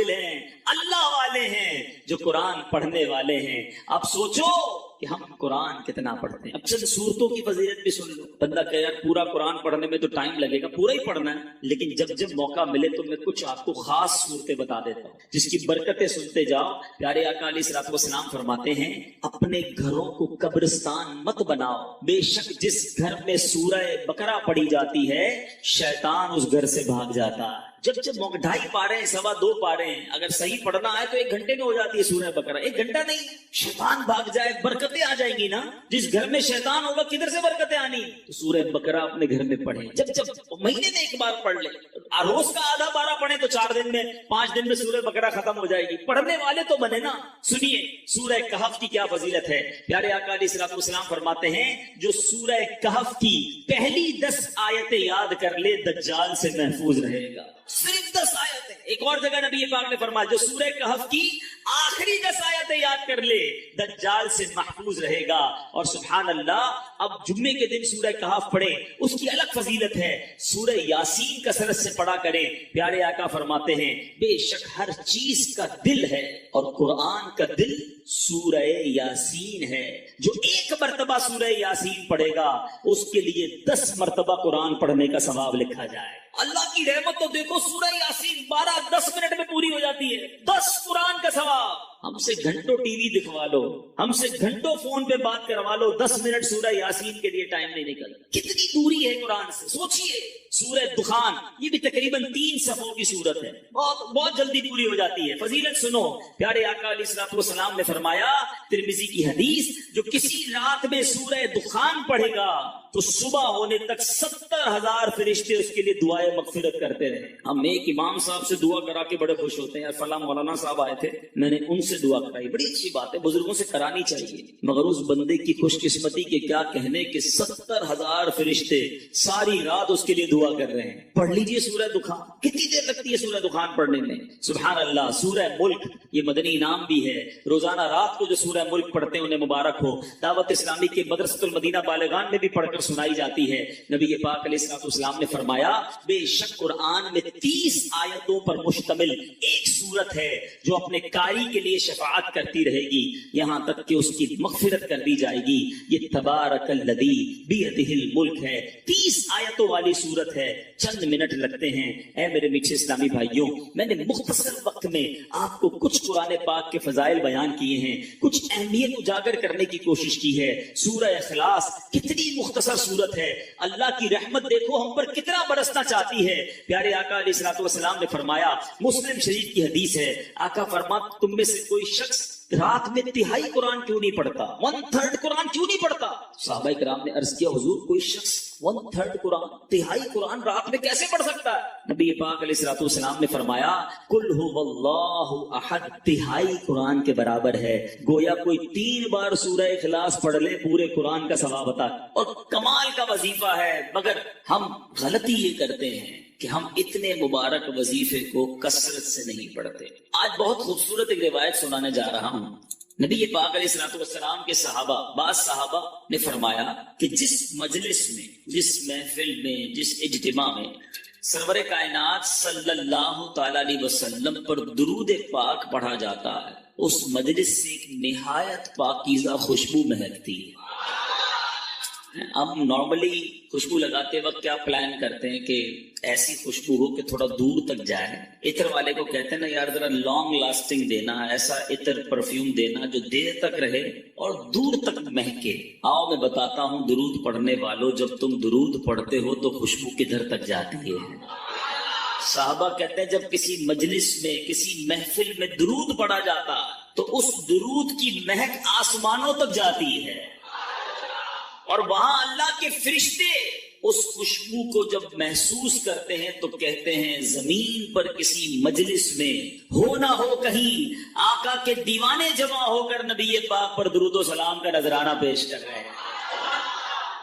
ہیں, اللہ والے ہیں, جو قرآن پڑھنے والے ہیں. اب سوچو کہ ہم قرآن کتنا پڑھتے ہیں. اب چند صورتوں کی فضیلت بھی سن لو. بندہ کہ یار پورا قرآن پڑھنے میں تو ٹائم لگے گا, پورا ہی پڑھنا ہے, لیکن جب جب موقع ملے تو میں کچھ آپ کو خاص صورتیں بتا دیتا ہوں جس کی برکتیں سنتے جاؤ. پیارے آقا علیہ الصلوۃ والسلام فرماتے ہیں, اپنے گھروں کو قبرستان مت بناؤ, بے شک جس گھر میں سورہ بقرہ پڑھی جاتی ہے شیطان اس گھر سے بھاگ جاتا ہے. جب جب 2.5 پارے ہیں, 2.25 پارے ہیں, اگر صحیح پڑھنا ہے تو 1 گھنٹے میں ہو جاتی ہے سورہ بقرہ. 1 گھنٹہ نہیں, شیطان بھاگ جائے, برکتیں آ جائیں گی نا. جس گھر میں شیطان ہوگا کدھر سے برکتیں آنی؟ تو سورہ بقرہ اپنے گھر میں پڑھیں. جب جب مہینے میں 1 بار پڑھ لیں, روز کا آدھا پارہ پڑھیں تو 4 دن میں 5 دن میں سورہ بقرہ ختم ہو جائے گی. پڑھنے والے تو بنے نا. سنیے سورہ کہف کی کیا فضیلت ہے. پیارے آقا علیہ الصلوۃ والسلام فرماتے ہیں, جو سورہ کہف کی پہلی 10 آیتیں یاد کر لے دجال سے محفوظ رہے گا. صرف 10 آیتیں. ایک اور جگہ نبی پاک نے فرمایا, جو سورہ کہف کی آخری 10 آیتیں یاد کر لے دجال سے محفوظ رہے گا. اور سبحان اللہ, اب جمعے کے دن سورہ کہف پڑھیں, اس کی الگ فضیلت ہے. سورہ یاسین کثرت سے پڑھا کریں. پیارے آقا فرماتے ہیں, بے شک ہر چیز کا دل ہے اور قرآن کا دل سورہ یاسین ہے. جو 1 مرتبہ سورہ یاسین پڑھے گا اس کے لیے 10 مرتبہ قرآن پڑھنے کا ثواب لکھا جائے. اللہ کی رحمت تو دیکھو, سورہ یاسین 12-10 منٹ میں پوری ہو جاتی ہے. 10 قرآن کا ثواب. ہم سے گھنٹوں ٹی وی دکھوا لو, ہم سے گھنٹوں فون پہ بات کروا لو, 10 منٹ سورہ یاسین کے لیے ٹائم نہیں نکلتا. کتنی دوری ہے قرآن سے, سوچئے. سورہ دخان, یہ بھی تقریباً 3 صفوں کی سورت ہے, بہت جلدی پوری ہو جاتی ہے. فضیلت سنو. پیارے آقا علیہ الصلوۃ والسلام نے فرمایا, ترمذی کی حدیث, جو کسی رات میں سورہ دخان پڑھے گا تو صبح ہونے تک 70,000 فرشتے اس کے لیے دعائیں مغفرت کرتے رہے. ہم ایک امام صاحب سے دعا کرا کے بڑے خوش ہوتے ہیں, یار فلاں مولانا صاحب آئے تھے, میں نے ان سے دعا کرائی. بڑی اچھی بات ہے, بزرگوں سے کرانی چاہیے. مگر اس بندے کی خوش قسمتی کے کیا کہنے کہ 70,000 فرشتے ساری رات اس کے لیے دعا کر رہے ہیں. پڑھ لیجئے سورہ دخان. کتنی دیر لگتی ہے سورہ دخان پڑھنے میں؟ سبحان اللہ. سورہ ملک, یہ مدنی نام بھی ہے. روزانہ رات کو جو سورہ ملک پڑھتے ہیں انہیں مبارک ہو. دعوت اسلامی کے مدرسۃ المدینہ بالغان میں بھی پڑھ کر سنائی جاتی ہے. نبی پاک علیہ الصلوۃ والسلام نے فرمایا, بے شک قرآن میں 30 آیتوں پر مشتمل ایک سورت ہے جو اپنے قاری کے لیے شفاعت کرتی رہے گی یہاں تک کہ اس کی مغفرت کر دی جائے گی. یہ تبارک الذی بیدہ الملک ہے. 30 آیتوں والی سورت ہے. چند منٹ لگتے ہیں. اے میرے میٹھے اسلامی بھائیوں, میں نے مختصر وقت میں آپ کو کچھ قرآن پاک کے فضائل بیان کیے ہیں, کچھ اہمیت اجاگر کرنے کی کوشش کی ہے. سورہ اخلاص کتنی مختصر سورت ہے. اللہ کی رحمت دیکھو ہم پر کتنا برسنا چاہتی ہے. پیارے آقا علیہ الصلوۃ والسلام نے فرمایا, مسلم شریف کی حدیث ہے, آقا فرماتے تم میں سے کوئی شخص رات میں 1/3 قرآن کیوں نہیں پڑھتا, 1/3 قرآن کیوں نہیں پڑھتا؟ صحابہ کرام نے عرض کیا, حضور کوئی شخص 1/3 قرآن, 1/3 قرآن رات میں کیسے پڑھ سکتا ہے؟ نبی پاک علیہ الصلوۃ والسلام نے فرمایا, قل هو اللہ احد 1/3 قرآن کے برابر ہے. گویا کوئی 3 بار سورہ اخلاص پڑھ لے پورے قرآن کا ثواب عطا. اور کمال کا وظیفہ ہے. مگر ہم غلطی یہ کرتے ہیں کہ ہم اتنے مبارک وظیفے کو کثرت سے نہیں پڑھتے. آج بہت خوبصورت ایک روایت سنانے جا رہا ہوں. نبی پاک علیہ الصلوۃ والسلام کے صحابہ, بعض صحابہ نے فرمایا کہ جس مجلس میں, جس محفل میں, جس اجتماع میں سرور کائنات صلی اللہ تعالی علیہ وسلم پر درود پاک پڑھا جاتا ہے, اس مجلس سے ایک نہایت پاکیزہ خوشبو مہکتی ہے. ہم نارملی خوشبو لگاتے وقت کیا پلان کرتے ہیں کہ ایسی خوشبو ہو کہ تھوڑا دور تک جائے. عطر والے کو کہتے ہیں نا, یار ذرا لانگ لاسٹنگ دینا, ایسا عطر پرفیوم دینا جو دیر تک رہے اور دور تک مہکے. آؤ میں بتاتا ہوں درود پڑھنے والوں, جب تم درود پڑھتے ہو تو خوشبو کدھر تک جاتی ہے؟ صحابہ کہتے ہیں جب کسی مجلس میں, کسی محفل میں درود پڑھا جاتا تو اس درود کی مہک آسمانوں تک جاتی ہے, اور وہاں اللہ کے فرشتے اس خوشبو کو جب محسوس کرتے ہیں تو کہتے ہیں زمین پر کسی مجلس میں ہو نہ ہو کہیں آقا کے دیوانے جمع ہو کر نبی پاک پر درود و سلام کا نذرانہ پیش کر رہے ہیں.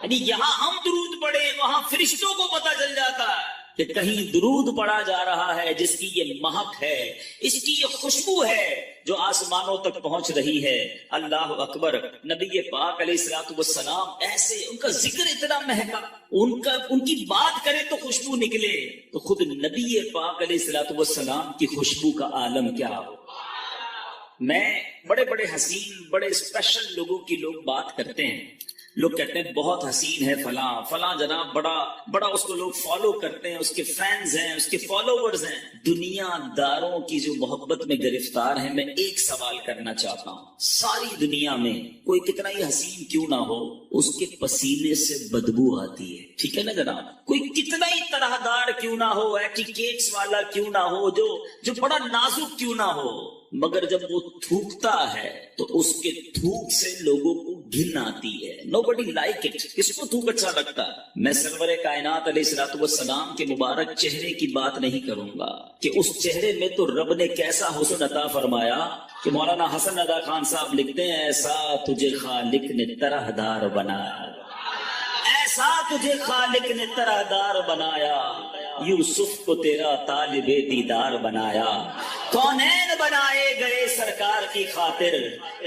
یعنی یہاں ہم درود پڑھے, وہاں فرشتوں کو پتہ چل جاتا ہے کہ کہیں درود پڑھا جا رہا ہے جس کی یہ مہک ہے, اس کی یہ خوشبو ہے جو آسمانوں تک پہنچ رہی ہے. اللہ اکبر. نبی پاک علیہ الصلوۃ والسلام ایسے ان کا ذکر اتنا مہکا, ان کی بات کرے تو خوشبو نکلے, تو خود نبی پاک علیہ الصلوۃ والسلام کی خوشبو کا عالم کیا ہو. میں بڑے بڑے حسین بڑے اسپیشل لوگوں کی لوگ بات کرتے ہیں, لوگ کہتے ہیں بہت حسین ہے فلاں فلاں جناب, بڑا اس کو لوگ فالو کرتے ہیں, اس کے فینز ہیں, اس کے فالوورز ہیں. دنیا داروں کی جو محبت میں گرفتار ہیں, میں ایک سوال کرنا چاہتا ہوں, ساری دنیا میں کوئی کتنا ہی حسین کیوں نہ ہو, اس کے پسینے سے بدبو آتی ہے, ٹھیک ہے نا جناب. کوئی کتنا ہی طرح دار کیوں نہ ہو, ایٹیکیٹس والا کیوں نہ ہو, جو بڑا نازک کیوں نہ ہو, مگر جب وہ تھوکتا ہے تو اس کے تھوک سے لوگوں کو گھن آتی ہے. nobody like it. کس کو تھوک اچھا لگتا ہے؟ میں سرور کائنات علیہ الصلوۃ والسلام کے مبارک چہرے کی بات نہیں کروں گا کہ اس چہرے میں تو رب نے کیسا حسن عطا فرمایا کہ مولانا حسن ادا خان صاحب لکھتے ہیں, ایسا تجھے خالق نے طرح دار بنایا, ایسا تجھے خالق نے طرح دار بنایا, یوسف کو تیرا طالب دیدار بنایا. کونین بنائے گئے سرکار کی خاطر,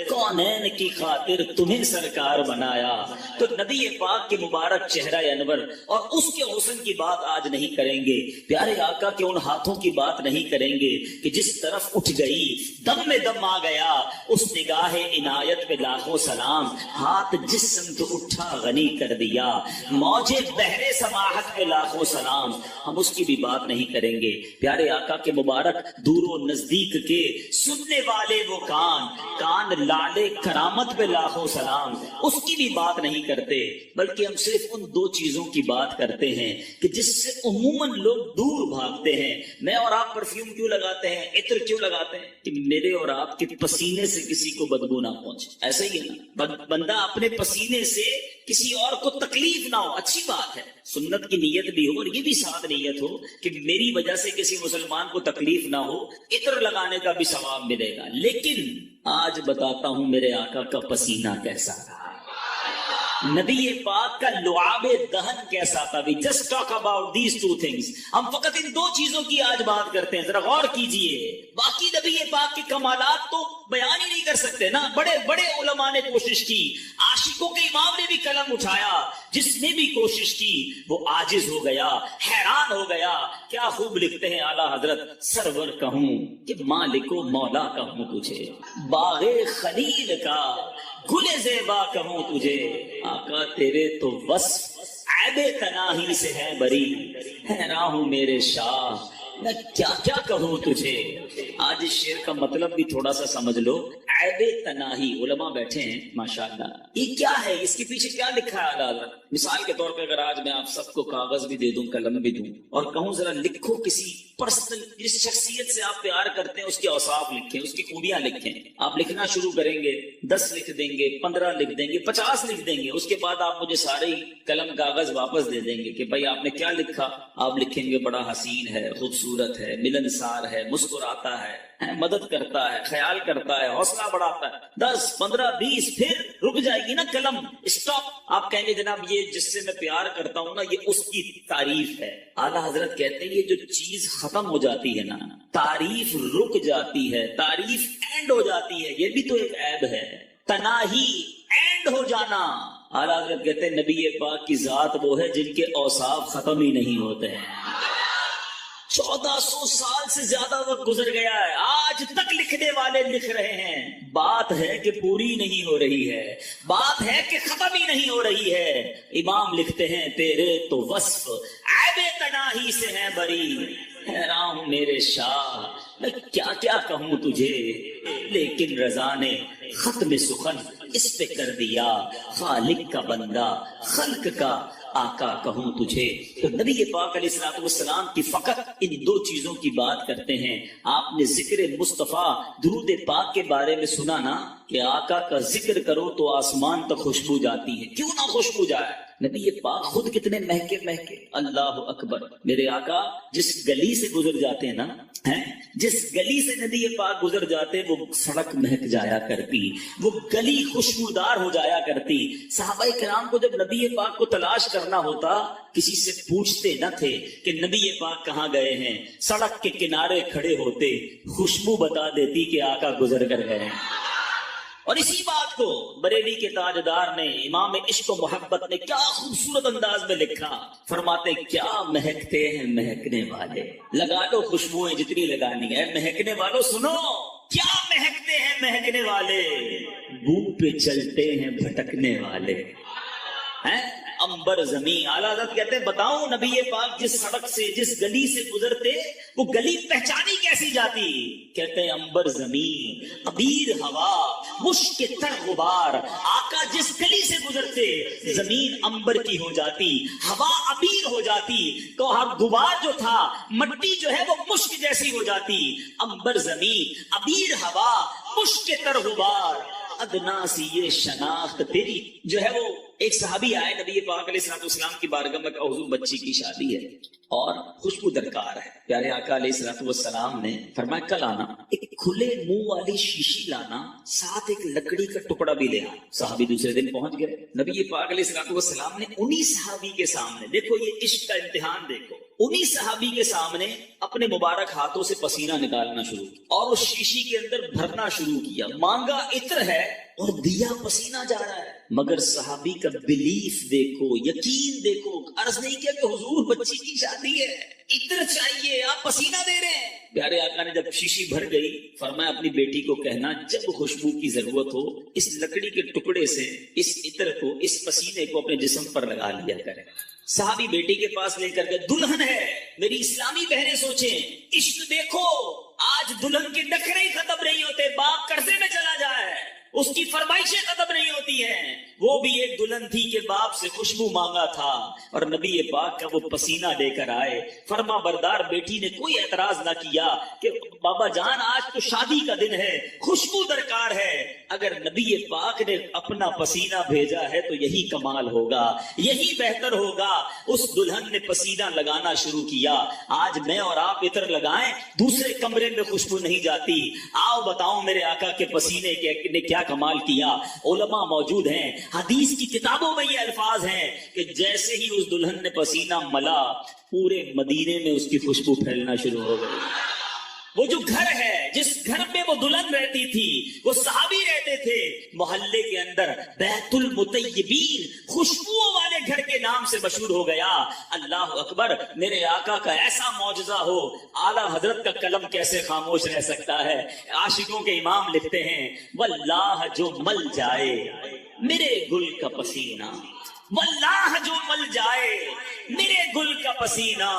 کونین کی خاطر تمہیں سرکار بنایا. تو نبی پاک کے مبارک چہرہ انور اور اس کے حسن کی بات آج نہیں کریں گے, پیارے آقا کے ان ہاتھوں کی بات نہیں کریں گے کہ جس طرف اٹھ گئی دم میں دم آ گیا, اس نگاہ عنایت پہ لاکھوں سلام, ہاتھ جس سمت اٹھا غنی کر دیا, موجے بحر سماحت پہ لاکھوں سلام. ہم اس کی بھی بات نہیں کریں گے. پیارے آقا کے مبارک دور و نزدیک کے سننے والے وہ کان لالے کرامت پہ لاکھوں سلام, اس کی بھی بات نہیں کرتے, بلکہ ہم صرف ان دو چیزوں کی بات کرتے ہیں کہ جس سے عموماً لوگ دور بھاگتے ہیں. میں اور آپ پرفیوم کیوں لگاتے ہیں, عطر کیوں لگاتے ہیں؟ کہ میرے اور آپ کے پسینے سے کسی کو بدبو نہ پہنچے. ایسا ہی ہے نا, بندہ اپنے پسینے سے کسی اور کو تکلیف نہ ہو, اچھی بات ہے. سنت کی نیت بھی ہو اور یہ بھی ساتھ نیت ہو کہ میری وجہ سے کسی مسلمان کو تکلیف نہ ہو, عطر لگانے کا بھی ثواب ملے گا. لیکن آج بتاتا ہوں میرے آقا کا پسینہ کیسا تھا, نبی پاک کا لعاب دہن کیسا تھا. We just talk about these two things. ہم فقط ان دو چیزوں کی آج بات کرتے ہیں, ذرا غور کیجئے. باقی نبی پاک کے کمالات تو بیان ہی نہیں کر سکتے نا. بڑے بڑے علماء نے کوشش کی, عاشقوں کے امام نے بھی قلم اٹھایا, جس نے بھی کوشش کی وہ عاجز ہو گیا, حیران ہو گیا. کیا خوب لکھتے ہیں اعلیٰ حضرت, سرور کہوں کہ مالک و مولا کہوں تجھے, باغ خلیل کا گل زیبا کہوں تجھے, آقا تیرے تو وصف عیب تناہی سے ہے بری, حیران ہوں میرے شاہ میں کیا کیا کہوں تجھے. آج اس شعر کا مطلب بھی تھوڑا سا سمجھ لو. عیب تناہی, علماء بیٹھے ہیں ماشاءاللہ, یہ کیا ہے, اس کے پیچھے کیا لکھا ہے اعلیٰ حضرت؟ مثال کے طور پہ اگر آج میں آپ سب کو کاغذ بھی دے دوں, قلم بھی دوں, اور کہوں ذرا لکھو کسی پرسنل, جس شخصیت سے آپ پیار کرتے ہیں اس کے اوصاف لکھیں, اس کی خوبیاں لکھیں. آپ لکھنا شروع کریں گے, 10 لکھ دیں گے, 15 لکھ دیں گے, 50 لکھ دیں گے. اس کے بعد آپ مجھے سارے قلم کاغذ واپس دے دیں گے کہ بھائی آپ نے کیا لکھا. آپ لکھیں گے بڑا حسین ہے, خوبصورت ہے, ملنسار ہے, مسکراتا ہے, مدد کرتا ہے, خیال کرتا ہے, حوصلہ بڑھاتا ہے. 10 15 20 پھر رک جائے گی نا قلم, اسٹاپ. آپ کہیں گے جناب یہ جس سے میں پیار کرتا ہوں نا, یہ اس کی تعریف ہے. اعلیٰ حضرت کہتے ہیں یہ جو چیز ختم ہو جاتی ہے نا, تعریف رک جاتی ہے, تعریف اینڈ ہو جاتی ہے, یہ بھی تو ایک عیب ہے. تناہی اینڈ ہو جانا. اعلیٰ حضرت کہتے ہیں نبی پاک کی ذات وہ ہے جن کے اوصاف ختم ہی نہیں ہوتے ہیں. 1400 سال سے زیادہ وقت گزر گیا ہے, آج تک لکھنے والے لکھ رہے ہیں. بات ہے کہ پوری نہیں ہو رہی ہے, بات ہے کہ ختم ہی نہیں ہو رہی ہے. امام لکھتے ہیں تیرے تو وصف عیب تناہی سے ہیں بری, حیران ہوں میرے شاہ میں کیا کیا کہوں تجھے. لیکن رضا نے ختم سخن اس پہ کر دیا, خالق کا بندہ خلق کا آقا کہوں تجھے. تو نبی پاک علیہ الصلوۃ والسلام کی فقط ان دو چیزوں کی بات کرتے ہیں. آپ نے ذکر مصطفیٰ درود پاک کے بارے میں سنا نا کہ آقا کا ذکر کرو تو آسمان تک خوشبو جاتی ہے. کیوں نہ خوشبو جائے, نبی یہ پاک خود کتنے مہکے مہکے، اللہ اکبر۔ میرے آقا جس گلی سے گزر جاتے ہیں نا، جس گلی سے نبی پاک گزر جاتے وہ سڑک مہک جایا کرتی، وہ گلی خوشبودار ہو جایا کرتی۔ صحابہ کرام کو جب نبی پاک کو تلاش کرنا ہوتا کسی سے پوچھتے نہ تھے کہ نبی پاک کہاں گئے ہیں، سڑک کے کنارے کھڑے ہوتے، خوشبو بتا دیتی کہ آقا گزر کر گئے ہیں۔ اور اسی بات کو بریلی کے تاجدار نے، امام عشق و محبت نے کیا خوبصورت انداز میں لکھا، فرماتے کیا مہکتے ہیں مہکنے والے، لگا دو خوشبوئیں جتنی لگانی ہے، مہکنے والوں سنو کیا مہکتے ہیں مہکنے والے، بو پہ چلتے ہیں بھٹکنے والے ہیں، امبر زمین۔ اعلیٰ حضرت کہتے ہیں بتاؤں نبی پاک جس سڑک سے جس گلی سے گزرتے وہ گلی پہچانی کیسی جاتی؟ کہتے ہیں امبر زمین، عبیر ہوا، مشک تر غبار۔ آقا جس گلی سے گزرتے زمین امبر کی ہو جاتی، ہوا عبیر ہو جاتی، تو ہر غبار جو تھا مٹی جو ہے وہ مشک جیسی ہو جاتی۔ امبر زمین، عبیر ہوا، مشک تر غبار، ادنا سی یہ شناخت تیری جو ہے۔ وہ ایک صحابی آئے نبی پاک علیہ السلام کی بارگاہ میں، حضور بچی کی شادی ہے اور خوشبو درکار ہے۔ پیارے آقا علیہ السلام نے فرمایا کل آنا، ایک کھلے منہ والی شیشی لانا، ساتھ ایک لکڑی کا ٹکڑا بھی لے آنا۔ صحابی دوسرے دن پہنچ گئے، نبی پاک علیہ السلام نے انہی صحابی کے سامنے، دیکھو یہ عشق کا امتحان دیکھو، انہی صحابی کے سامنے اپنے مبارک ہاتھوں سے پسینہ نکالنا شروع کیا اور اس شیشی کے اندر بھرنا شروع کیا۔ مانگا عطر ہے اور دیا پسینہ جا رہا ہے، مگر صحابی کا بلیف دیکھو، یقین دیکھو، عرض نہیں کیا کہ حضور بچی کی شادی ہے، عطر چاہیے، آپ پسینہ دے رہے ہیں۔ پیارے آقا نے جب شیشی بھر گئی فرمایا اپنی بیٹی کو کہنا جب خوشبو کی ضرورت ہو اس لکڑی کے ٹکڑے سے اس عطر کو، اس پسینے کو اپنے جسم پر لگا لیا کرے۔ صحابی بیٹی کے پاس لے کر گئے، دلہن ہے، میری اسلامی بہنیں سوچیں، عشق دیکھو، آج دلہن کے نخرے ہی ختم نہیں ہوتے، باپ قرضے میں چلا جائے، اس کی فرمائشیں ختم نہیں ہوتی ہیں۔ وہ بھی ایک دلہن تھی کہ باپ سے خوشبو مانگا تھا اور نبی پاک کا وہ پسینہ لے کر آئے۔ فرما بردار بیٹی نے کوئی اعتراض نہ کیا کہ بابا جان آج تو شادی کا دن ہے، خوشبو درکار ہے، اگر نبی پاک نے اپنا پسینہ بھیجا ہے تو یہی کمال ہوگا، یہی بہتر ہوگا۔ اس دلہن نے پسینہ لگانا شروع کیا۔ آج میں اور آپ عطر لگائیں دوسرے کمرے میں خوشبو نہیں جاتی۔ آؤ بتاؤں میرے آقا کے پسینے نے کیا کمال کیا۔ علماء موجود ہیں، حدیث کی کتابوں میں یہ الفاظ ہیں کہ جیسے ہی اس دلہن نے پسینہ ملا پورے مدینے میں اس کی خوشبو پھیلنا شروع ہو گئی۔ وہ جو گھر ہے جس گھر میں وہ دلہن رہتی تھی، وہ صحابی رہتے تھے، محلے کے اندر بیت المطیبین، خوشبوؤں والے گھر کے نام سے مشہور ہو گیا۔ اللہ اکبر، میرے آقا کا ایسا معجزہ ہو، اعلیٰ حضرت کا قلم کیسے خاموش رہ سکتا ہے۔ عاشقوں کے امام لکھتے ہیں واللہ جو مل جائے میرے گل کا پسینہ، واللہ جو مل جائے میرے گل کا پسینہ،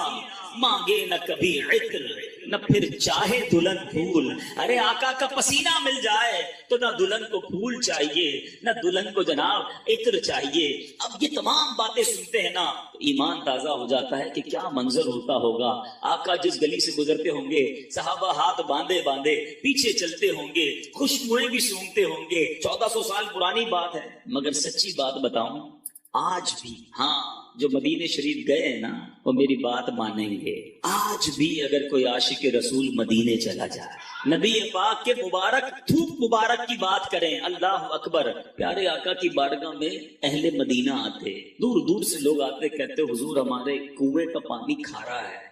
مانگے نہ کبھی عطر نہ پھر چاہے دلہن پھول۔ ارے آقا کا پسینہ مل جائے تو نہ دلہن کو پھول چاہیے نہ دلہن کو جناب عطر چاہیے۔ اب یہ تمام باتیں سنتے ہیں نا تو ایمان تازہ ہو جاتا ہے کہ کیا منظر ہوتا ہوگا۔ آقا جس گلی سے گزرتے ہوں گے صحابہ ہاتھ باندھے باندھے پیچھے چلتے ہوں گے، خوشبوئیں بھی سونگتے ہوں گے۔ 1400 سال پرانی بات ہے، مگر سچی بات بتاؤں آج بھی، ہاں جو مدینے شریف گئے ہیں نا وہ میری بات مانیں گے، آج بھی اگر کوئی عاشق رسول مدینے چلا جائے، نبی پاک کے مبارک دھوپ مبارک کی بات کریں، اللہ اکبر، پیارے آقا کی بارگاہ میں اہل مدینہ آتے، دور دور سے لوگ آتے، کہتے حضور ہمارے کنویں کا پانی کھارا ہے۔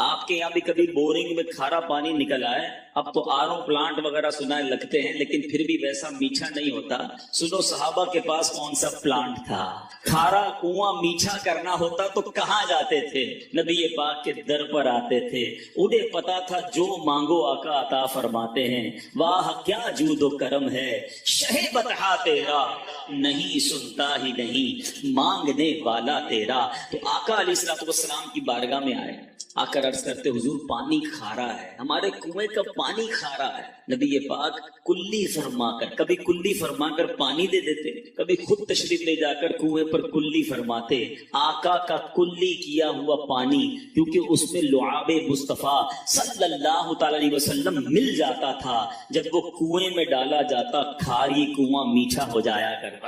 آپ کے یہاں بھی کبھی بورنگ میں کھارا پانی نکل آئے؟ اب تو آرو پلانٹ وغیرہ سنائے لگتے ہیں لیکن پھر بھی ویسا میٹھا نہیں ہوتا۔ سنو صحابہ کے پاس کون سا پلانٹ تھا؟ کھارا کنواں میٹھا کرنا ہوتا تو کہاں جاتے تھے؟ نبی پاک کے در پر آتے تھے، انہیں پتا تھا جو مانگو آقا عطا فرماتے ہیں۔ واہ کیا جود و کرم ہے شہ بطحا تیرا، نہیں سنتا ہی نہیں مانگنے والا تیرا۔ تو آقا علیہ السلام کی بارگاہ میں آئے، آ کر عرض کرتے حضور پانی کھارا ہے، ہمارے کنویں کا پانی کھارا ہے۔ نبی پاک کلی فرما کر، کبھی کلی فرما کر پانی دے دیتے، کبھی خود تشریف لے جا کر کنویں پر کلی فرماتے۔ آقا کا کلی کیا ہوا پانی کیونکہ اس میں لعاب مصطفیٰ صلی اللہ تعالی علیہ وسلم مل جاتا تھا، جب وہ کنویں میں ڈالا جاتا کھاری کنواں میٹھا ہو جایا کرتا۔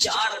4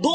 2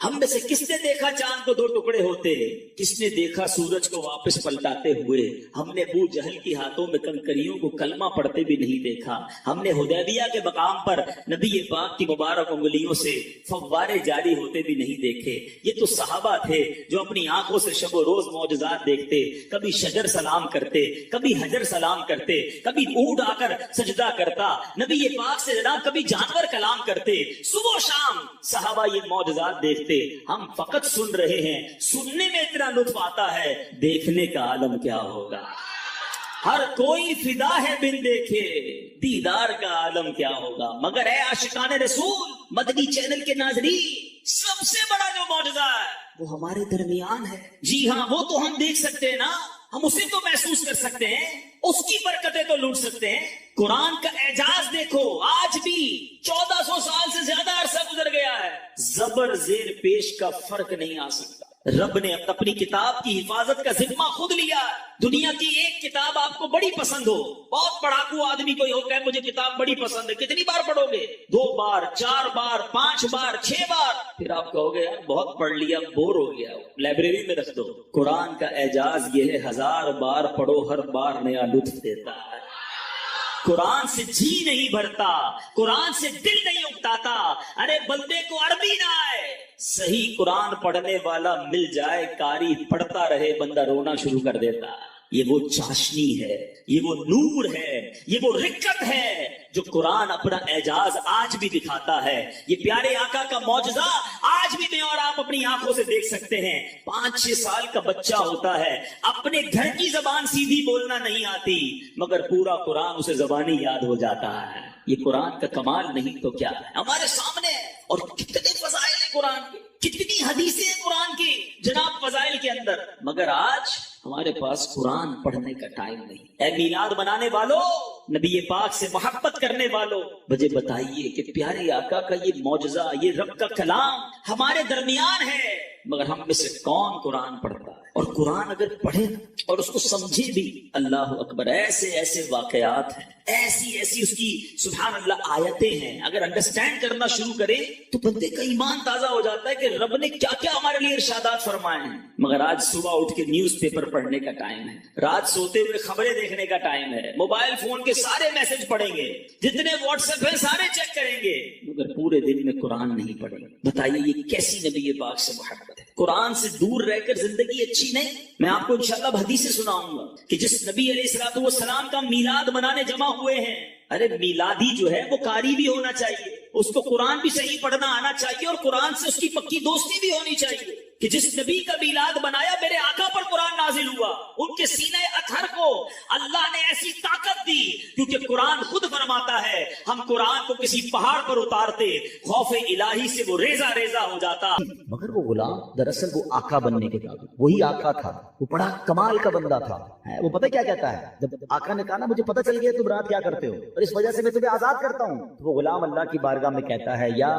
ہم میں سے کس نے دیکھا چاند کو دو ٹکڑے ہوتے؟ کس نے دیکھا سورج کو واپس پلٹاتے ہوئے؟ ہم نے ابو جہل کی ہاتھوں میں کنکریوں کو کلمہ پڑھتے بھی نہیں دیکھا. ہم نے حدیبیہ کے مقام پر نبی پاک کی مبارک انگلیوں سے فوارے جاری ہوتے بھی نہیں دیکھے. یہ تو صحابہ تھے جو اپنی آنکھوں سے شب و روز معجزات دیکھتے. کبھی شجر سلام کرتے, کبھی حجر سلام کرتے, کبھی اونٹ آ کر سجدہ کرتا نبی پاک سے جناب, کبھی جانور کلام کرتے. صبح و شام صحابہ یہ معجزات دیکھتے. ہم فقط سن رہے ہیں, سننے میں اتنا لطف آتا ہے, دیکھنے کا عالم کیا ہوگا. ہر کوئی فدا ہے بن دیکھے, دیدار کا عالم کیا ہوگا. مگر اے عاشقان رسول, مدنی چینل کے ناظرین, سب سے بڑا جو معجزہ ہے وہ ہمارے درمیان ہے. جی ہاں, وہ تو ہم دیکھ سکتے ہیں نا, ہم اسے تو محسوس کر سکتے ہیں, اس کی برکتیں تو لوٹ سکتے ہیں. قرآن کا اعجاز دیکھو, آج بھی 1400 سال سے زیادہ عرصہ گزر گیا ہے, زبر زیر پیش کا فرق نہیں آ سکتا. رب نے اپنی کتاب کی حفاظت کا ذمہ خود لیا. دنیا کی ایک کتاب آپ کو بڑی پسند ہو, بہت پڑھاکو آدمی کوئی ہو کہ مجھے کتاب بڑی پسند ہے, کتنی بار پڑھو گے؟ 2 بار, 4 بار, 5 بار, 6 بار. پھر آپ کہو گے یار بہت پڑھ لیا, بور ہو گیا, لائبریری میں رکھ دو. قرآن کا اعجاز یہ ہے, 1000 بار پڑھو, ہر بار نیا لطف دیتا ہے. قرآن سے جی نہیں بھرتا, قرآن سے دل نہیں اکتاتا. ارے بندے کو عربی نہ آئے, صحیح قرآن پڑھنے والا مل جائے, قاری پڑھتا رہے, بندہ رونا شروع کر دیتا. یہ وہ چاشنی ہے, یہ وہ نور ہے, یہ وہ رکت ہے جو قرآن اپنا اعجاز آج بھی دکھاتا ہے. یہ پیارے آقا کا معجزہ آج بھی میں اور آپ اپنی آنکھوں سے دیکھ سکتے ہیں. 5-6 سال کا بچہ ہوتا ہے, اپنے گھر کی زبان سیدھی بولنا نہیں آتی, مگر پورا قرآن اسے زبانی یاد ہو جاتا ہے. یہ قرآن کا کمال نہیں تو کیا ہے ہمارے سامنے. اور کتنے فضائل ہیں قرآن کے, کتنی حدیثیں ہیں قرآن کی جناب فضائل کے اندر, مگر آج ہمارے پاس قرآن پڑھنے کا ٹائم نہیں. اے میلاد منانے والوں, نبی پاک سے محبت کرنے والوں, مجھے بتائیے کہ پیارے آقا کا یہ معجزہ, یہ رب کا کلام ہمارے درمیان ہے, مگر ہم میں سے کون قرآن پڑھتا ہے؟ اور قرآن اگر پڑھے اور اس کو سمجھے بھی, اللہ اکبر, ایسے ایسے واقعات ہیں, ایسی ایسی اس کی سبحان اللہ آیتیں ہیں. اگر انڈرسٹینڈ کرنا شروع کرے تو بندے کا ایمان تازہ ہو جاتا ہے کہ رب نے کیا کیا ہمارے لیے ارشادات فرمائے ہیں. مگر آج صبح اٹھ کے نیوز پیپر پڑھنے کا ٹائم ہے, رات سوتے ہوئے خبریں دیکھنے کا ٹائم ہے, موبائل فون کے سارے میسج پڑھیں گے, جتنے واٹس ایپ ہیں سارے چیک کریں گے, مگر پورے دن میں قرآن نہیں پڑھیں گے. بتائیے یہ کیسی نبی پاک سے محبت ہے؟ قرآن سے دور رہ کر زندگی اچھی نہیں. میں آپ کو انشاءاللہ حدیث سناؤں گا کہ جس نبی علیہ الصلوۃ والسلام کا میلاد منانے جمع ہوئے ہیں, ارے میلادی جو ہے وہ قاری بھی ہونا چاہیے, اس کو قرآن بھی صحیح پڑھنا آنا چاہیے, اور قرآن سے اس کی پکی دوستی بھی ہونی چاہیے. کہ جس نبی کا میلاد بنایا, میرے آقا پر قرآن نازل ہوا, ان کے سینہ اطہر کو اللہ نے ایسی طاقت دی, کیونکہ قرآن خود فرماتا ہے ہم قرآن کو کسی پہاڑ پر اتارتے, خوف الہی سے وہ ریزہ ریزہ ہو جاتا. مگر وہ غلام دراصل وہ آقا بننے کے قابل, وہی آقا تھا, وہ بڑا کمال کا بندہ تھا. وہ پتہ کیا کہتا ہے, جب آقا نے کہا نا مجھے پتہ چل گیا تم رات کیا کرتے ہو اور اس وجہ سے میں تمہیں آزاد کرتا ہوں, تو وہ غلام اللہ کی بارگاہ میں کہتا ہے, یا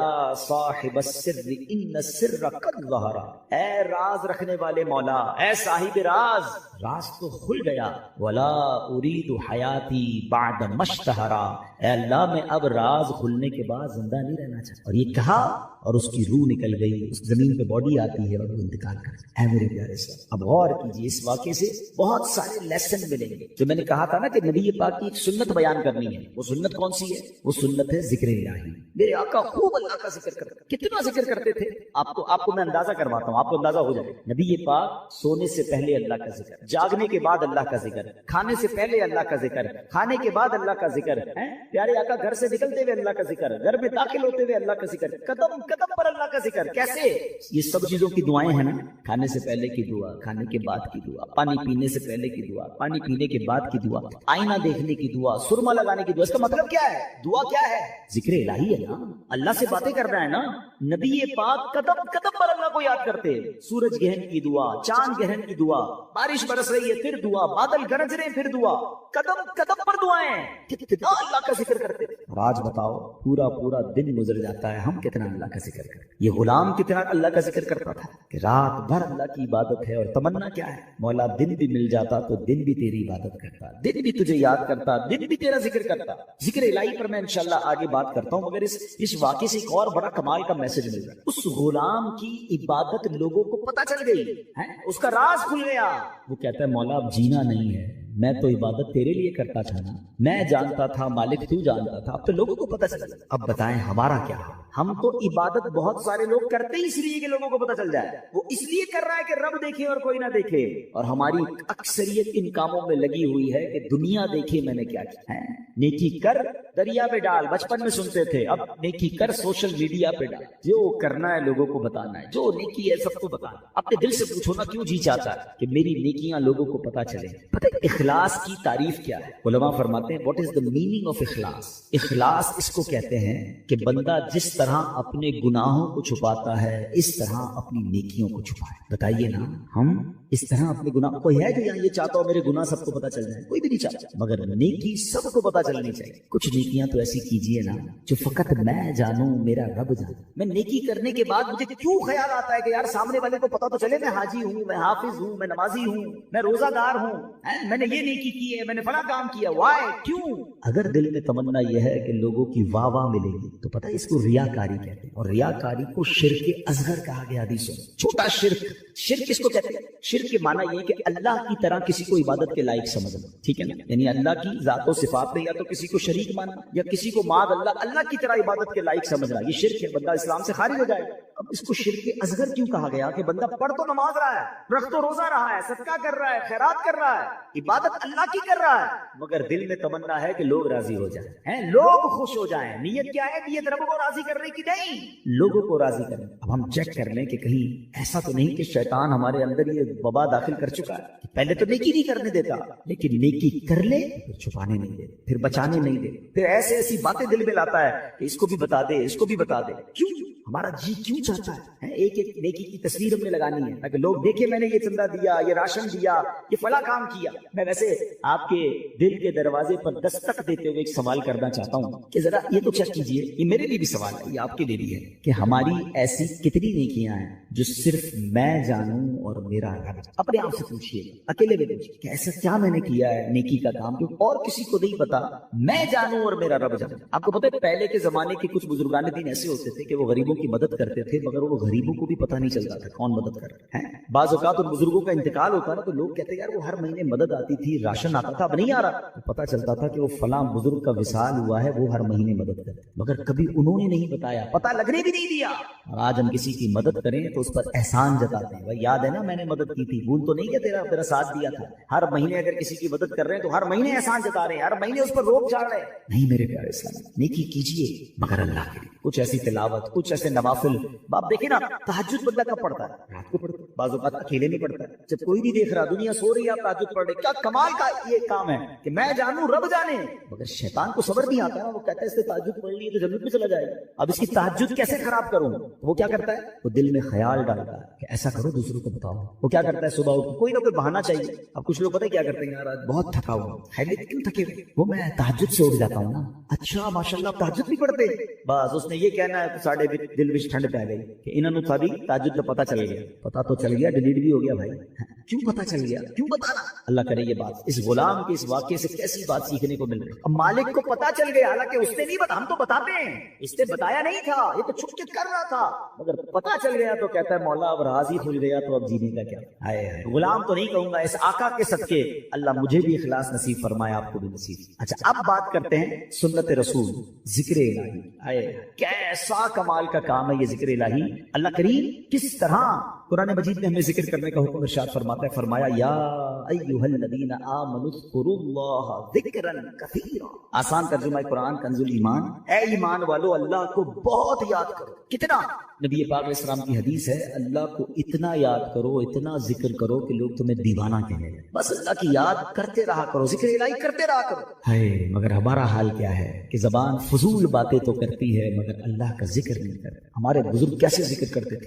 صاحب السر ان السر قد ظہر, اے راز رکھنے والے مولا, اے صاحب راز, راز تو کھل گیا. ولا اريد حیاتی بعد مشتہرا, اے اللہ میں اب راز کھلنے کے بعد زندہ نہیں رہنا چاہتا. اور یہ کہا اور اس کی روح نکل گئی, اس زمین پہ باڈی آتی ہے اور وہ انتقال کر. اے میرے پیارے صاحب, اب غور کیجیے, اس واقعے سے بہت سارے لیسن ملیں گے. جو میں نے کہا تھا نا کہ نبی پاک کی ایک سنت بیان کرنی ہے, وہ سنت کون سی ہے؟ وہ سنت ہے ذکر الہی. میرے آقا خوب اللہ کا ذکر کرتے, کتنا ذکر کرتے تھے. آپ کو میں اندازہ کرواتا ہوں, آپ کو اندازہ ہو جائے. نبی پاک سونے سے پہلے اللہ کا ذکر, جاگنے کے بعد اللہ کا ذکر, کھانے سے پہلے اللہ کا ذکر, کھانے کے بعد اللہ کا ذکر. پیارے آقا گھر سے نکلتے ہوئے اللہ کا ذکر, گھر میں داخل ہوتے ہوئے اللہ کا ذکر, قدم قدم پر اللہ کا ذکر. کیسے؟ یہ سب چیزوں کی دعائیں ہیں نا, کھانے سے پہلے کی دعا, کھانے کے بعد کی دعا, پانی پینے سے پہلے کی دعا, پانی پینے کے بعد کی دعا, آئینہ دیکھنے کی دعا, سرما لگانے کی دعا. اس کا مطلب کیا ہے؟ دعا کیا ہے؟ ذکر الہی ہے نا, اللہ سے باتیں کر رہا ہے نا. نبی پاک قدم قدم پر اللہ کو یاد کرتے. سورج گہن کی دعا, چاند گہن کی دعا, بارش برس رہی ہے پھر دعا, بادل گرج رہے پھر دعا, قدم قدم پر دعائیں. کتنا اللہ کا ذکر کرتے. اور آج بتاؤ پورا پورا دن گزر جاتا ہے، ہم کتنا اللہ کا ذکر کرتے ہیں؟ یہ غلام کتنا اللہ کا ذکر کرتا تھا کہ رات بھر اللہ کی عبادت ہے، اور تمنا کیا ہے؟ مولا دن بھی مل جاتا تو دن بھی تیری عبادت کرتا، دن بھی تجھے یاد کرتا، دن بھی تیرا ذکر کرتا۔ ذکر الہی پر میں انشاءاللہ آگے بات کرتا ہوں، مگر اس واقعے سے ایک اور بڑا کمال کا میسج مل رہا ہے۔ اس غلام کی عبادت لوگوں کو پتہ چل گئی ہے، اس کا راز کھل گیا۔ وہ کہتا ہے مولا اب جینا نہیں ہے، میں تو عبادت تیرے لیے کرتا تھا نا، میں جانتا تھا مالک تو جانتا تھا، اب تو لوگوں کو پتہ چل گیا۔ اب بتائیں ہمارا کیا؟ ہم تو عبادت بہت سارے لوگ کرتے ہی اس لیے کہ لوگوں کو پتہ چل جائے، وہ اس لیے کر رہا ہے کہ رب دیکھے اور کوئی نہ دیکھے، اور ہماری اکثریت ان کاموں میں لگی ہوئی ہے کہ دنیا دیکھے میں نے کیا کیا ہے۔ نیکی کر دریا پہ ڈال، بچپن میں سنتے تھے، اب نیکی کر سوشل میڈیا پہ ڈال، جو کرنا ہے لوگوں کو بتانا ہے، جو نیکی ہے سب کو بتانا۔ اپنے دل سے پوچھو نا کیوں جی چاہتا ہے کہ میری نیکیاں لوگوں کو پتہ چلے؟ پتہ ہے اخلاص کی تعریف کیا ہے؟ علماء فرماتے ہیں what is the meaning of اخلاص؟ اخلاص اس کو کہتے ہیں کہ بندہ جس طرح اپنے گناہوں کو چھپاتا ہے اس طرح اپنی نیکیوں کو چھپائے۔ بتائیے نا، ہم اس طرح اپنے گناہ، کوئی ہے جو یہاں یہ چاہتا ہو میرے گناہ سب کو پتہ چل جائے؟ کوئی بھی نہیں چاہتا، مگر نیکی سب کو پتہ چلنی چاہیے۔ کچھ نیکیاں تو ایسی کیجئے نا جو فقط میں جانوں، میرا رب جانے۔ میں نیکی کرنے کے بعد مجھے کیوں خیال آتا ہے کہ یار سامنے والے کو پتہ تو چلے میں حاجی ہوں، میں حافظ ہوں، میں نمازی ہوں، میں روزہ دار ہوں، میں نے یہ نیکی کی ہے، میں نے فلاں کام کیا، وائی کیوں؟ اگر دل میں تمنا یہ ہے کہ لوگوں کی واہ واہ ملے گی تو پتہ اس کو ریاکاری کہتے ہیں، اور ریاکاری کو شرک اصغر کہا گیا حدیثوں میں۔ چھوٹا شرک، شرک کس کو کہتے ہیں؟ شرک کے معنی یہ کہ اللہ کی طرح کسی کو عبادت کے لائق سمجھنا، ٹھیک ہے نا، یعنی اللہ کی ذات و صفات میں یا تو کسی کو شریک ماننا یا کسی کو معاذ اللہ کی طرح عبادت کے لائق سمجھنا، یہ شرک ہے، بندہ اسلام سے خارج ہو جائے گا۔ اب اس کو شرک اصغر کیوں کہا گیا؟ کہ بندہ پڑھ تو نماز رہا ہے، رکھ تو روزہ رہا ہے، صدقہ کر رہا ہے، خیرات کر رہا ہے، عبادت اللہ کی کر رہا ہے، مگر دل میں تمنا ہے کہ لوگ راضی ہو جائیں، لوگ خوش ہو جائیں۔ نیت کیا ہے؟ نیت رب کو راضی کرنے کی نہیں، لوگوں کو راضی کرنے۔ اب ہم چیک کر لیں کہ کہیں ایسا تو نہیں کہ شیطان ہمارے اندر یہ وبا داخل کر چکا ہے کہ پہلے تو نیکی نہیں کرنے دیتا، لیکن نیکی کر لے پھر چھپانے نہیں دے، پھر بچانے نہیں دے، پھر ایسے ایسی باتیں دل میں لاتا ہے کہ اس کو بھی بتا دے، اس کو بھی بتا دے۔ کیوں؟ ہمارا جی کیوں چاہتا ہے ایک ایک نیکی کی تصویر ہم نے لگانی ہے تاکہ لوگ دیکھیں میں نے یہ چندہ دیا، یہ راشن دیا، یہ فلاں کام کیا۔ میں ویسے آپ کے دل کے دروازے پر دستک دیتے ہوئے ایک سوال کرنا چاہتا ہوں کہ ذرا یہ تو چیک کیجئے، یہ میرے لیے بھی سوال ہے، یہ آپ کے لیے بھی ہے، کہ ہماری ایسی کتنی نیکیاں ہیں جو صرف میں جانوں اور میرا رب؟ اپنے آپ سے پوچھئے، اکیلے میں پوچھئے کہ ایسا کیا میں نے کیا ہے نیکی کا کام جو اور کسی کو نہیں پتا، میں جانوں اور میرا رب جانے۔ آپ کو پتہ ہے پہلے کے زمانے کے کچھ بزرگان دین ایسے ہوتے تھے کہ وہ غریبوں کی مدد کرتے تھے، مگر وہ غریبوں کو بھی پتہ نہیں چلتا تھا کون مدد کر رہے ہیں۔ بعض اوقات ان بزرگوں کا انتقال ہوتا نا تو لوگ کہتے ہیں یار وہ ہر مہینے مدد آتی تھی، راشن آتا تھا، اب نہیں آ رہا، تو پتہ چلتا تھا کہ وہ فلاں بزرگ کا وصال ہوا ہے، وہ ہر مہینے مدد کرتے، مگر کبھی انہوں نے نہیں بتایا، پتہ لگنے بھی نہیں دیا۔ اور آج ہم کسی کی مدد کریں تو اس پر احسان جتاتے ہیں، بھائی یاد ہے نا میں نے مدد کی تھی، بھول تو نہیں کہ تیرا ساتھ دیا تھا۔ ہر مہینے اگر کسی کی مدد کر رہے ہیں تو ہر مہینے احسان جتا رہے ہیں، ہر مہینے اس پر روک چاڑ رہے ہیں۔ نہیں میرے پیارے اسلام، نیکی کیجئے مگر اللہ کے لیے، کچھ ایسی تلاوت، کچھ ایسے نوافل۔ باپ دیکھیں نا تہجد بندہ کب پڑھتا ہے؟ رات کو پڑھتا ہے، بعض اوقات اکیلے نہیں پڑھتا ہے، جب کوئی نہیں دیکھ رہا، دنیا سو رہی ہے، آپ تہجد پڑھ رہے۔ کیا کمال کا یہ کام ہے کہ میں جانوں رب جانے، مگر شیطان کو صبر نہیں آتا، وہ کہتا ہے اس نے تہجد پڑھ لی تو جنت میں چلا جائے گا، اب اس کی تہجد کیسے خراب کروں؟ وہ کیا کرتا ہے؟ وہ دل میں خیال ڈالتا ہے کہ ایسا کرو دوسروں کو بتاؤ۔ وہ کیا کرتا ہے؟ صبح اٹھ کوئی نہ کوئی بہانہ چاہیے۔ اب کچھ لوگ پتہ ہے کیا کرتے ہیں، یار آج بہت تھکا ہوا، خیریت کیوں تھکے ہوئے؟ وہ میں تہجد سے اٹھ جاتا ہوں نا۔ اچھا ماشاءاللہ آپ تہجد بھی پڑھتے؟ بس اس نے یہ کہنا ہے تو ساڑھے دل میں ٹھنڈ پہ گئی کہ انہوں نے ساری تہجد کا پتہ چل گیا، پتہ تو چل گیا، ڈیلیٹ بھی ہو گیا بھائی، کیوں پتہ چل گیا؟ کیوں بتانا؟ اللہ کرے یہ بات اس غلام کے اس واقعے سے کیسی بات سیکھنے کو مل رہی ہے۔ اب مالک کو پتہ چل گیا، حالانکہ اس نے نہیں بتا، ہم تو بتاتے ہیں، اس نے بتایا نہیں تھا، یہ تو چھپ کے کر رہا تھا، مگر پتہ چل گیا تو کہتا ہے مولا اب راضی کھل گیا تو اب جینے کا کیا؟ ہائے غلام تو نہیں کہوں گا، اس آقا کے صدقے اللہ مجھے بھی اخلاص نصیب فرمائے، آپ کو بھی نصیب۔ اچھا اب بات کرتے ہیں سنت رسول، ذکر الہی۔ آئے کیسا کمال کا کام ہے یہ ذکر الہی۔ اللہ کریم کس طرح قرآن مجید میں ہمیں ذکر کرنے کا حکم ارشاد فرماتا ہے، فرمایا یا ایھا الذین آمنوا اذکروا اللہ ذکرا کثیرا۔ آسان ترجمہ قرآن کنز الایمان، اے ایمان والو اللہ کو بہت یاد کرو۔ کتنا؟ نبی پاک علیہ السلام کی حدیث ہے اللہ کو اتنا یاد کرو، اتنا ذکر کرو کہ لوگ تمہیں دیوانہ کہنے لگیں، بس اللہ کی یاد کرتے رہا کرو، ذکر الہی کرتے رہا کرو۔ ہائے مگر ہمارا حال کیا ہے کہ زبان فضول باتیں تو کرتی ہے مگر اللہ کا ذکر نہیں کرتی۔ ہمارے بزرگ کیسے ذکر کرتے تھے؟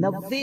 90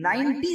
90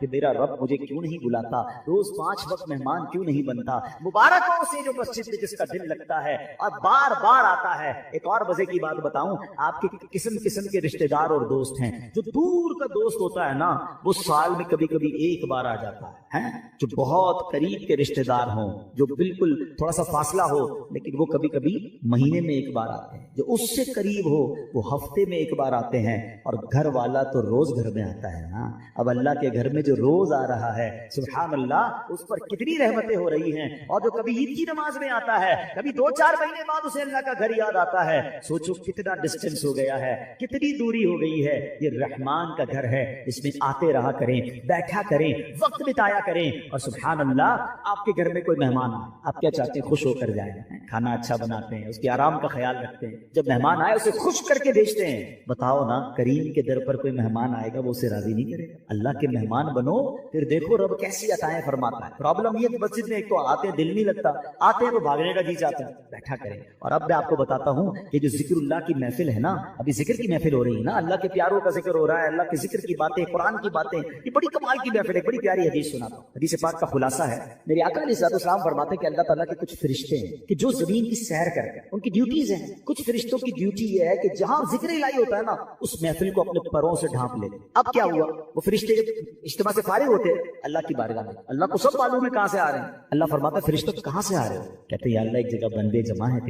کہ میرا رب مجھے کیوں نہیں بلاتا، روز 5 وقت مہمان کیوں نہیں بنتا۔ مبارک ہو اسے جو مسجد میں جس کا دل لگتا ہے اور بار بار آتا ہے۔ ایک اور مزے کی بات بتاؤں، آپ کے قسم قسم کے رشتہ دار اور دوست ہیں۔ جو دور کا دوست ہوتا ہے نا، وہ سال میں کبھی کبھی ایک بار آ جاتا ہے۔ جو بہت قریب کے رشتہ دار ہوں، جو بالکل تھوڑا سا فاصلہ ہو، لیکن وہ کبھی کبھی مہینے میں ایک بار آتے ہیں۔ جو اس سے قریب ہو وہ ہفتے میں ایک بار آتے ہیں، اور گھر والا تو روز گھر میں آتا ہے نا۔ اب اللہ کے گھر میں جو روز آ رہا ہے، سبحان اللہ، اس پر کتنی رحمتیں ہو رہی ہیں۔ اور جو کبھی عید کی نماز میں آتا ہے، کبھی 2-4 مہینے بعد اسے اللہ کا گھر یاد آتا ہے، سوچو کتنا ڈسٹینس ہو گیا ہے، کتنی دوری ہو گئی ہے۔ یہ رحمان کا گھر ہے، اس میں آتے رہا کریں، بیٹھا کریں، وقت بتایا کریں۔ اور سبحان اللہ، آپ کے گھر میں کوئی مہمان آئے، آپ کیا چاہتے ہیں؟ خوش ہو کر جائیں، کھانا اچھا بناتے ہیں، اس کے آرام کا خیال رکھتے ہیں۔ جب مہمان آئے اسے خوش کر کے بھیجتے ہیں۔ بتاؤ نا، کریم کے در پر کوئی مہمان آئے گا وہ اسے راضی نہیں کرے گا؟ اللہ کے مہمان بنو، پھر دیکھو رب کیسی عطائیں فرماتا ہے۔ پرابلم یہ ہے کہ مسجد میں ایک تو آتے ہیں دل نہیں لگتا، آتے ہیں تو بھاگنے کا جی چاہتا ہے۔ بیٹھا کریں۔ اور اب میں آپ کو بتاتا ہوں کہ جو ذکر اللہ کی محفل ہے نا، ابھی ذکر کی محفل ہو رہی ہے نا، اللہ کے پیاروں کا ذکر ہو رہا ہے، اللہ کے ذکر کی باتیں، قرآن کی باتیں، یہ بڑی کمال کی محفل ہے۔ بڑی پیاری حدیث سناتا ہوں، حدیث پاک کا خلاصہ ہے۔ میرے آقا علیہ الصلوۃ والسلام فرماتے ہیں کہ اللہ تعالیٰ کے کچھ فرشتے ہیں کہ جو زمین کی سیر کرتے ہیں، ان کی ڈیوٹیز ہیں۔ کچھ فرشتوں کی ڈیوٹی یہ ہے کہ جہاں ذکر الہی ہوتا ہے نا، اس محفل کو اپنے پروں سے ڈھانپ لیتے۔ اب کیا ہوا، وہ فرشتے جب اجتماع سے فارغ ہوتے ہیں اللہ کی بارگاہ میں، اللہ کو سب معلوم ہے کہاں سے آ رہے ہیں۔ اللہ فرماتا ہے فرشتوں کہاں سے آ رہے ہو؟ کہتے ہیں یا اللہ ایک جگہ بندے جمع ہیں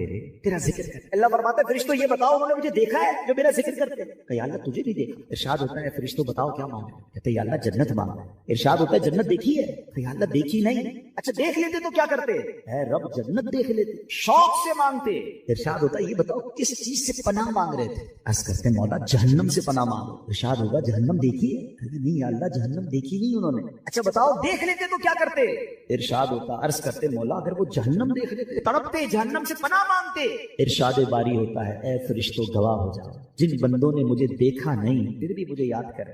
تیرا ذکر کرتے۔ اللہ فرماتا ہے فرشتوں یہ بتاؤ انہوں نے مجھے دیکھا ہے جو میرا ذکر کرتے ہیں؟ کہ یا اللہ تجھے بھی دیکھا۔ ارشاد ہوتا ہے فرشتوں بتاؤ کیا مانگ رہے؟ کہتے ہیں یا اللہ جنت مانگ رہے ہیں۔ ارشاد ہوتا ہے جنت دیکھی ہے؟ کہ یا اللہ دیکھی نہیں۔ اچھا دیکھ لیتے تو کیا کرتے؟ اے رب جنت دیکھ لیتے، شوق سے مانگتے۔ ارشاد ہوتا ہے یہ بتاؤ کس چیز سے پناہ مانگ رہے تھے؟ عرض کرتے ہیں مولا جہنم سے پناہ مانگو۔ ارشاد ہوگا جہنم دیکھی ہے؟ نہیں یا اللہ جہنم دیکھی نہیں انہوں نے۔ اچھا بتاؤ دیکھ لیتے تو کیا کرتے؟ ارشاد ہوتا عرض کرتے مولا اگر وہ جہنم دیکھ لیتے تڑپتے، جہنم سے پناہ مانگتے۔ ارشاد باری ہوتا ہے اے فرشتوں گواہ ہو جاؤ، جن بندوں نے مجھے دیکھا نہیں پھر بھی مجھے یاد کرے